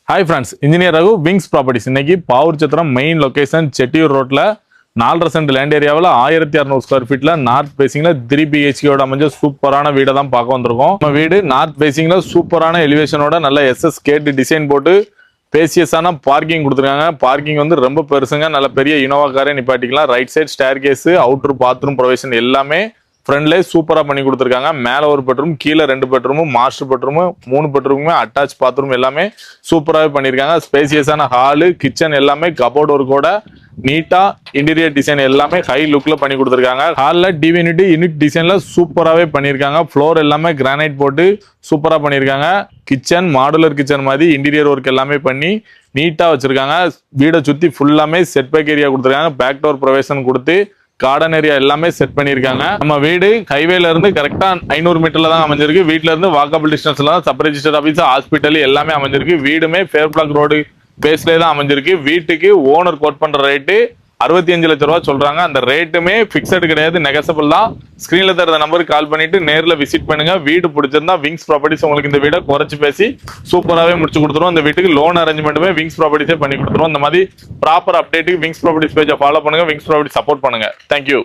Hi friends, Engineer Raghu, Wings Properties. இன்னைக்கு பாவூர் சத்திரம் main location Chettiyur ரோட்ல 4.5 cent land ஏரியாவில் 1600 square ஃபீட்ல north பேசிங்ல 3 BHK அமைஞ்ச சூப்பரான வீடை தான் பார்க்க வந்திருக்கோம். நம்ம வீடு நார்த் பேசிங்ல சூப்பரான எலிவேஷனோட நல்ல SS கேட் டிசைன் போட்டு பேசியஸான பார்க்கிங் கொடுத்துருக்காங்க. பார்க்கிங் வந்து ரொம்ப பெருசுங்க, நல்ல பெரிய இனோவா காரே நிப்பாட்டிக்கலாம். Right side staircase, outer bathroom provision எல்லாமே ஃப்ரண்ட்லேயே சூப்பராக பண்ணி கொடுத்துருக்காங்க. மேலே ஒரு பெட்ரூம், கீழே 2 பெட்ரூமு, மாஸ்டர் பெட்ரூமு, 3 பெட்ரூமுமே அட்டாச் பாத்ரூம் எல்லாமே சூப்பராகவே பண்ணியிருக்காங்க. ஸ்பேசியஸான ஹாலு, கிச்சன் எல்லாமே கபோர்ட் ஒர்க்கோட நீட்டாக இன்டீரியர் டிசைன் எல்லாமே ஹை லுக்கில் பண்ணி கொடுத்துருக்காங்க. ஹாலில் டிவினிட்டி யூனிட் டிசைனில் சூப்பராகவே பண்ணியிருக்காங்க. ஃப்ளோர் எல்லாமே கிரானைட் போட்டு சூப்பராக பண்ணியிருக்காங்க. கிச்சன் மாடுலர் கிச்சன் மாதிரி இன்டீரியர் ஒர்க் எல்லாமே பண்ணி நீட்டாக வச்சுருக்காங்க. வீடை சுற்றி ஃபுல்லாமே செட் பேக் ஏரியா கொடுத்துருக்காங்க. பேக் டோர் ப்ரொவிஷன் கொடுத்து கார்டன் ஏரியா எல்லாமே செட் பண்ணிருக்காங்க. நம்ம வீடு ஹைவேல இருந்து கரெக்டா 500 மீட்டர்ல தான் அமைஞ்சிருக்கு. வீட்ல இருந்து வாக்கபிள் டிஸ்டன்ஸ்ல தான் சப் ரெஜிஸ்டர் ஆபீஸ், ஹாஸ்பிட்டல் எல்லாமே அமைஞ்சிருக்கு. வீடுமே ஃபேர் பிளாக் ரோடு பேஸ்லேயே தான் அமைஞ்சிருக்கு. வீட்டுக்கு ஓனர் கோட் பண்ற ரேட்டு 65 லட்சம் ரூபாய் சொல்றாங்க. அந்த ரேட்டுமே பிக்சடு கிடையாது, நெகசபிள் தான். ஸ்கிரீன்ல தர நம்பருக்கு கால் பண்ணிட்டு நேரில் விசிட் பண்ணுங்க. வீடு பிடிச்சிருந்தா விங்ஸ் ப்ராப்பர்ட்டிஸ் உங்களுக்கு இந்த வீடை குறைச்சு பேசி சூப்பராகவே முடிச்சு கொடுத்துருவோம். இந்த வீட்டுக்கு லோன் அரேஞ்ச்மெண்ட்டுமே விங்ஸ் ப்ராப்பர்ட்டிஸே பண்ணி கொடுத்துருவோம். இந்த மாதிரி ப்ராப்பர் அப்டேட்டுக்கு விங்ஸ் ப்ராப்பர்ட்டிஸ் பேஜை ஃபாலோ பண்ணுங்க, விங்ஸ் ப்ராப்பர்ட்டி சப்போர்ட் பண்ணுங்க. தேங்க்யூ.